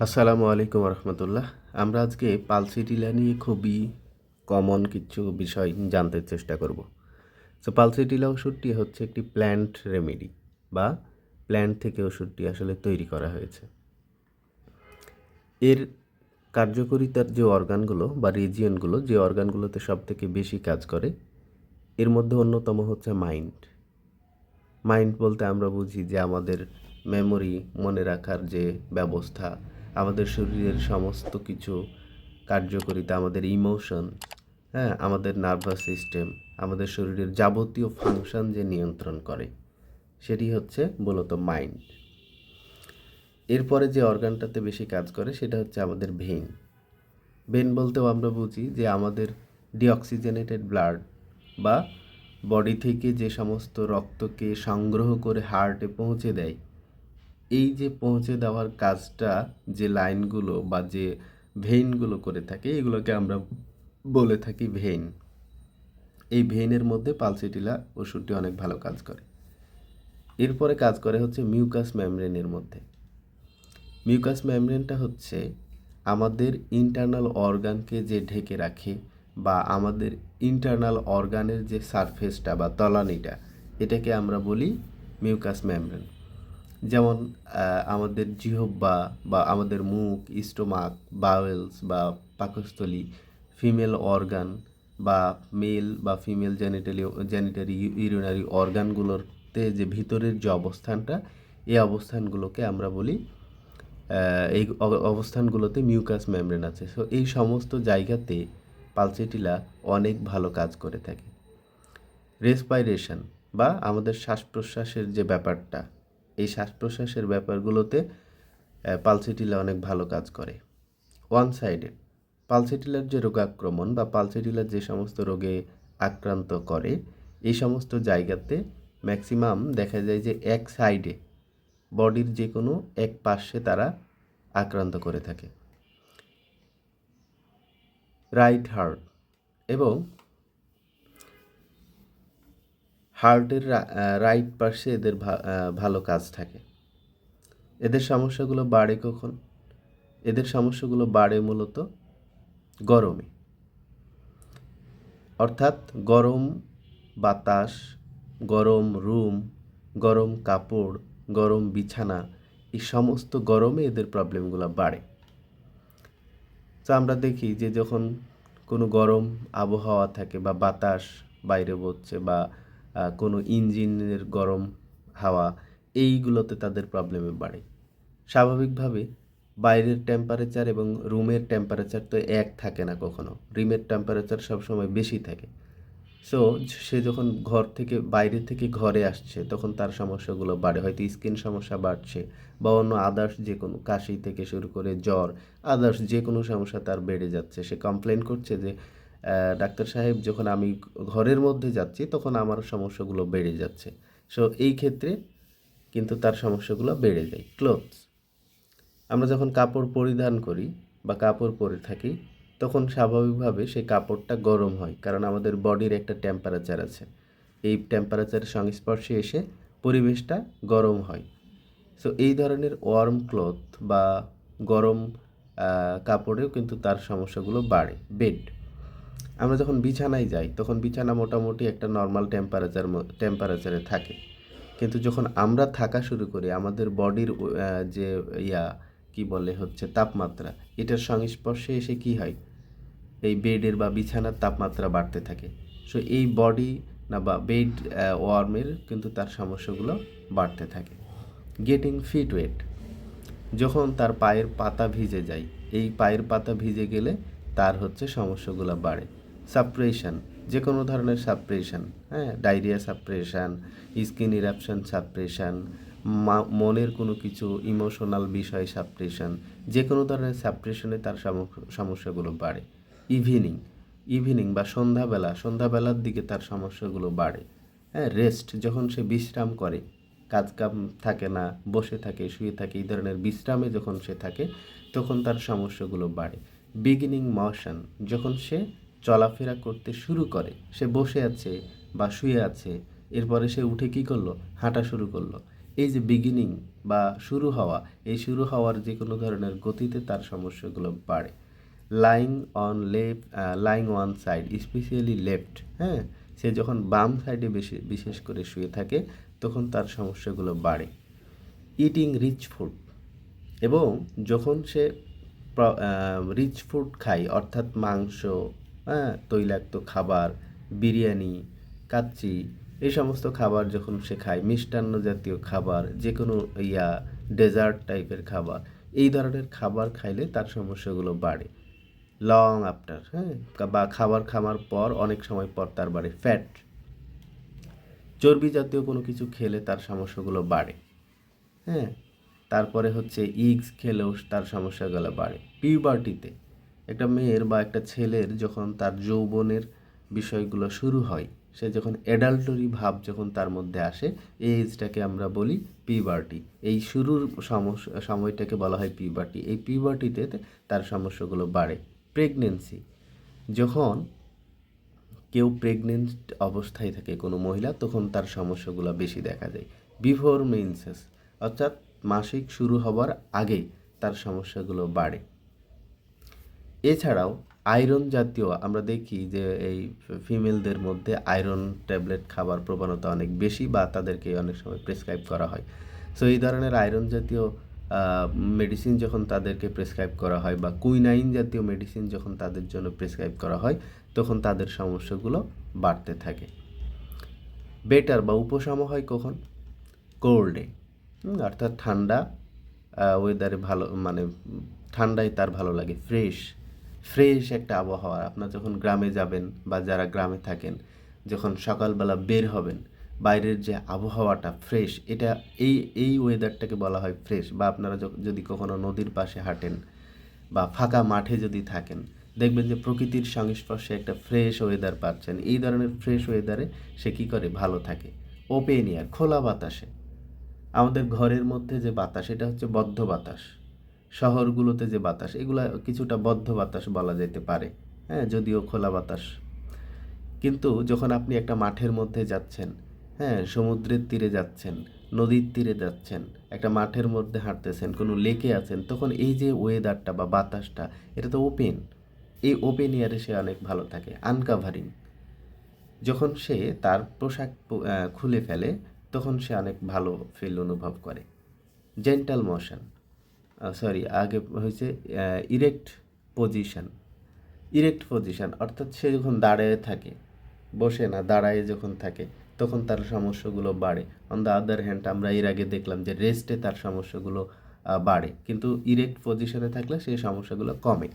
আসসালামু আলাইকুম রহমতুল্লাহ। আমরা আজকে পালসিটিলা নিয়ে খুবই কমন কিছু বিষয় জানতে চেষ্টা করব। পালসিটিলা ওষুধটি হচ্ছে একটি প্ল্যান্ট রেমেডি বা প্ল্যান্ট থেকে ওষুধটি আসলে তৈরি করা হয়েছে। এর কার্যকারিতার যে অর্গানগুলো বা রিজিয়নগুলো, যে অর্গানগুলোতে সব থেকে বেশি কাজ করে, এর মধ্যে অন্যতম হচ্ছে মাইন্ড। মাইন্ড বলতে আমরা বুঝি যে আমাদের মেমোরি, মনে রাখার যে ব্যবস্থা, আমাদের শরীরের সমস্ত কিছু কার্যকারিতা, আমাদের ইমোশন, হ্যাঁ, আমাদের নার্ভাস সিস্টেম, আমাদের শরীরের যাবতীয় ফাংশন যে নিয়ন্ত্রণ করে, সেটি হচ্ছে মূলত মাইন্ড। এরপরে যে অর্গানটাতে বেশি কাজ করে সেটা হচ্ছে আমাদের ভেইন। ভেইন বলতেও আমরা বুঝি যে আমাদের ডিঅক্সিজেনেটেড ব্লাড বা বডি থেকে যে সমস্ত রক্তকে সংগ্রহ করে হার্টে পৌঁছে দেয়, এই যে পৌঁছে দেওয়ার কাজটা যে লাইনগুলো বা যে ভেইনগুলো করে থাকে, এগুলোকে আমরা বলে থাকি ভেইন। এই ভেইনের মধ্যে পালসিটিলা ওষুধটি অনেক ভালো কাজ করে। এরপরে কাজ করে হচ্ছে মিউকাস মেমব্রেনের মধ্যে। মিউকাস মেমব্রেনটা হচ্ছে আমাদের ইন্টারনাল অর্গানকে যে ঢেকে রাখে বা আমাদের ইন্টারনাল অর্গানের যে সারফেসটা বা তলানিটা, এটাকে আমরা বলি মিউকাস মেমব্রেন। যেমন আমাদের জিহ্বা বা আমাদের মুখ, স্টোমাক, বাওয়েলস বা পাকস্থলী, ফিমেল অর্গান বা মেল বা ফিমেল জেনিটারি ইউরিনারি অর্গানগুলোতে যে ভিতরের যে অবস্থানটা, এই অবস্থানগুলোকে আমরা বলি, এই অবস্থানগুলোতে মিউকাস মেমব্রেন আছে। সো এই সমস্ত জায়গাতে পালসিটিলা অনেক ভালো কাজ করে থাকে। রেসপাইরেশন বা আমাদের শ্বাস প্রশ্বাসের যে ব্যাপারটা, এই শ্বাস প্রশ্বাসের ব্যাপারগুলোতে পালসিটিলা অনেক ভালো কাজ করে। ওয়ান সাইডেড পালসিটিলার যে রোগাক্রমণ বা পালসিটিলার যে সমস্ত রোগে আক্রান্ত করে, এই সমস্ত জায়গাতে ম্যাক্সিমাম দেখা যায় যে এক সাইডে, বডির যে কোনো এক পাশে তারা আক্রান্ত করে থাকে। রাইট হার্ট এবং হার্টের রাইট পাশে এদের ভালো কাজ থাকে। এদের সমস্যাগুলো বাড়ে কখন? এদের সমস্যাগুলো বাড়ে মূলত গরমে, অর্থাৎ গরম বাতাস, গরম রুম, গরম কাপড়, গরম বিছানা, এই সমস্ত গরমে এদের প্রবলেমগুলো বাড়ে। তো আমরা দেখি যে যখন কোনো গরম আবহাওয়া থাকে বা বাতাস বাইরে বইছে বা কোনো ইঞ্জিনের গরম হাওয়া, এইগুলোতে তাদের প্রবলেমে বাড়ে। স্বাভাবিকভাবে বাইরের টেম্পারেচার এবং রুমের টেম্পারেচার তো এক থাকে না কখনো। রুমের টেম্পারেচার সবসময় বেশি থাকে। সো সে যখন ঘর থেকে বাইরে থেকে ঘরে আসছে, তখন তার সমস্যাগুলো বাড়ে। হয়তো স্কিন সমস্যা বাড়ছে বা অন্য আদার্স যে কোনো কাশি থেকে শুরু করে জ্বর, আদার্স যে কোনো সমস্যা তার বেড়ে যাচ্ছে। সে কমপ্লেন করছে যে ডাক্তার সাহেব, যখন আমি ঘরের মধ্যে যাচ্ছি তখন আমার সমস্যাগুলো বেড়ে যাচ্ছে। সো এই ক্ষেত্রে কিন্তু তার সমস্যাগুলো বেড়ে যায়। ক্লোথস, আমরা যখন কাপড় পরিধান করি বা কাপড় পরে থাকি, তখন স্বাভাবিকভাবে সেই কাপড়টা গরম হয়, কারণ আমাদের বডির একটা টেম্পারেচার আছে। এই টেম্পারেচারের সংস্পর্শে এসে পরিবেশটা গরম হয়। সো এই ধরনের ওয়ার্ম ক্লথ বা গরম কাপড়েও কিন্তু তার সমস্যাগুলো বাড়ে। বেড, আমরা যখন বিছানায় যাই তখন বিছানা মোটামুটি একটা নর্মাল টেম্পারেচারে থাকে। কিন্তু যখন আমরা থাকা শুরু করি, আমাদের বডির যে ইয়া কি বলে হচ্ছে তাপমাত্রা, এটার সংস্পর্শে এসে কি হয়, এই বেডের বা বিছানার তাপমাত্রা বাড়তে থাকে। সো এই বডি না বা বেড ওয়ার্মের কিন্তু তার সমস্যাগুলো বাড়তে থাকে। গেটিং ফিট ওয়েট, যখন তার পায়ের পাতা ভিজে যায়, এই পায়ের পাতা ভিজে গেলে তার হচ্ছে সমস্যাগুলো বাড়ে। সাপ্রেশন, যে কোনো ধরনের সাপ্রেশন, হ্যাঁ, diarrhoea suppression, skin eruption suppression, মনের কোনো কিছু ইমোশনাল বিষয় সাপ্রেশন, যে কোনো ধরনের সাপ্রেশনে তার সমস্যাগুলো বাড়ে। ইভিনিং, ইভিনিং বা সন্ধ্যাবেলার দিকে তার সমস্যাগুলো বাড়ে। হ্যাঁ, রেস্ট, যখন সে বিশ্রাম করে, কাজ কাম থাকে না, বসে থাকে, শুয়ে থাকে, এই ধরনের বিশ্রামে যখন সে থাকে, তখন তার সমস্যাগুলো বাড়ে। বিগিনিং মোশন, যখন সে চলাফেরা করতে শুরু করে, সে বসে আছে বা শুয়ে আছে, এরপরে সে উঠে কী করলো, হাঁটা শুরু করলো, এই যে বিগিনিং বা শুরু হওয়া, এই শুরু হওয়ার যে কোনো ধরনের গতিতে তার সমস্যাগুলো বাড়ে। Lying on left, lying one side specially left, হ্যাঁ, সে যখন বাম সাইডে বিশেষ করে শুয়ে থাকে তখন তার সমস্যাগুলো বাড়ে। ইটিং রিচ ফুড, এবং যখন সে রিচ ফুড খায় অর্থাৎ মাংস, হ্যাঁ, তৈলাক্ত খাবার, বিরিয়ানি, কাচ্চি, এই সমস্ত খাবার যখন সে খায়, মিষ্টান্ন জাতীয় খাবার, যে কোনো ডেজার্ট টাইপের খাবার, এই ধরনের খাবার খাইলে তার সমস্যাগুলো বাড়ে। লং আফটার, হ্যাঁ, বা খাবার খাওয়ার পর অনেক সময় পর তার বাড়ে ফ্যাট। চর্বি জাতীয় কোনো কিছু খেলে তার সমস্যাগুলো বাড়ে, হ্যাঁ। তারপরে হচ্ছে ইগস খেলেও তার সমস্যাগুলো বাড়ে। পিউবার্টিতে একটা মেয়ের বা একটা ছেলের যখন তার যৌবনের বিষয়গুলো শুরু হয়, সে যখন অ্যাডাল্টরি ভাব যখন তার মধ্যে আসে, এই এজটাকে আমরা বলি পিউবার্টি। এই শুরুর সময়টাকে বলা হয় পিউবার্টি। এই পিউবার্টিতে তার সমস্যাগুলো বাড়ে। প্রেগনেন্সি, যখন কেউ প্রেগনেন্ট অবস্থায় থাকে কোনো মহিলা, তখন তার সমস্যাগুলো বেশি দেখা যায়। বিফোর মেন্সেস, অর্থাৎ মাসিক শুরু হবার আগে তার সমস্যাগুলো বাড়ে। এছাড়াও আয়রন জাতীয়, আমরা দেখি যে এই ফিমেলদের মধ্যে আয়রন ট্যাবলেট খাবার প্রবণতা অনেক বেশি, বা তাদেরকে অনেক সময় প্রেসক্রাইব করা হয়। সো এই ধরনের আয়রন জাতীয় মেডিসিন যখন তাদেরকে প্রেসক্রাইব করা হয়, বা কুইনাইন জাতীয় মেডিসিন যখন তাদের জন্য প্রেসক্রাইব করা হয়, তখন তাদের সমস্যাগুলো বাড়তে থাকে। বেটার বা উপশম হয় কখন? কোল্ডে, অর্থাৎ ঠান্ডা ওয়েদারে ভালো, মানে ঠান্ডায় তার ভালো লাগে। ফ্রেশ একটা আবহাওয়া, আপনার যখন গ্রামে যাবেন বা যারা গ্রামে থাকেন, যখন সকালবেলা বের হবেন, বাইরের যে আবহাওয়াটা ফ্রেশ, এটা এই ওয়েদারটাকে বলা হয় ফ্রেশ। বা আপনারা যদি কখনো নদীর পাশে হাঁটেন বা ফাঁকা মাঠে যদি থাকেন, দেখবেন যে প্রকৃতির সংস্পর্শে একটা ফ্রেশ ওয়েদার পাচ্ছেন। এই ধরনের ফ্রেশ ওয়েদারে সে কী করে? ভালো থাকে। ওপেন এয়ার, খোলা বাতাসে। আমাদের ঘরের মধ্যে যে বাতাস, এটা হচ্ছে বদ্ধ বাতাস। শহরগুলোতে যে বাতাস, এগুলা কিছুটা বদ্ধ বাতাস বলা যেতে পারে, হ্যাঁ, যদিও খোলা বাতাস। কিন্তু যখন আপনি একটা মাঠের মধ্যে যাচ্ছেন, হ্যাঁ, সমুদ্রের তীরে যাচ্ছেন, নদীর তীরে যাচ্ছেন, একটা মাঠের মধ্যে হাঁটতেছেন, কোনো লেকে আছেন, তখন এই যে ওয়েদারটা বা বাতাসটা, এটা তো ওপেন। এই ওপেন এয়ারে সে অনেক ভালো থাকে। আনকাভারিং, যখন সে তার পোশাক খুলে ফেলে, তখন সে অনেক ভালো ফিল অনুভব করে। জেন্টাল মোশন, আগে হয়েছে ইরেক্ট পজিশন। ইরেক্ট পজিশন অর্থাৎ সে যখন দাঁড়িয়ে থাকে, বসে না, দাঁড়ায় যখন থাকে, তখন তার সমস্যাগুলো বাড়ে। অন দ্য আদার হ্যান্ড, আমরা এর আগে দেখলাম যে রেস্টে তার সমস্যাগুলো বাড়ে, কিন্তু ইরেক্ট পজিশনে থাকলে সেই সমস্যাগুলো কমে।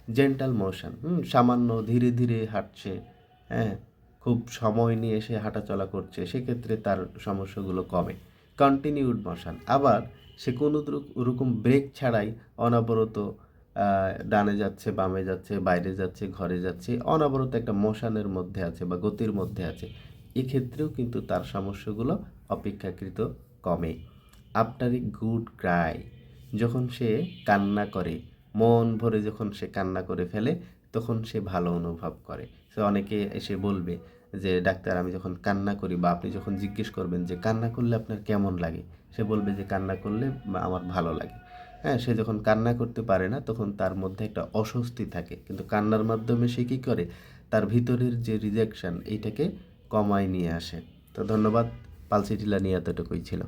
জেন্টাল মোশন, সামান্য ধীরে ধীরে হাঁটছে, হ্যাঁ, খুব সময় নিয়ে সে হাঁটাচলা করছে, সেক্ষেত্রে তার সমস্যাগুলো কমে। কন্টিনিউড মোশন, আবার সে কোনো রকম ব্রেক ছাড়াই অনবরত ডানে যাচ্ছে, বামে যাচ্ছে, বাইরে যাচ্ছে, ঘরে যাচ্ছে, অনবরত একটা মোশনের মধ্যে আছে বা গতির মধ্যে আছে, এক্ষেত্রেও কিন্তু তার সমস্যাগুলো অপেক্ষাকৃত কমে। আফটার এ গুড ক্রাই, যখন সে কান্না করে, মন ভরে যখন সে কান্না করে ফেলে, তখন সে ভালো অনুভব করে। সে অনেকে এসে বলবে যে ডাক্তার, আমি যখন কান্না করি, বা আপনি যখন জিজ্ঞেস করবেন যে কান্না করলে আপনার কেমন লাগে, সে বলবে যে কান্না করলে আমার ভালো লাগে। হ্যাঁ, সে যখন কান্না করতে পারে না, তখন তার মধ্যে একটা অস্বস্তি থাকে, কিন্তু কান্নার মাধ্যমে সে কী করে? তার ভিতরের যে রিজেকশন, এইটাকে কমায় নিয়ে আসে। তো ধন্যবাদ, পালসিটিলা নিয়ে এতটুকুই ছিল।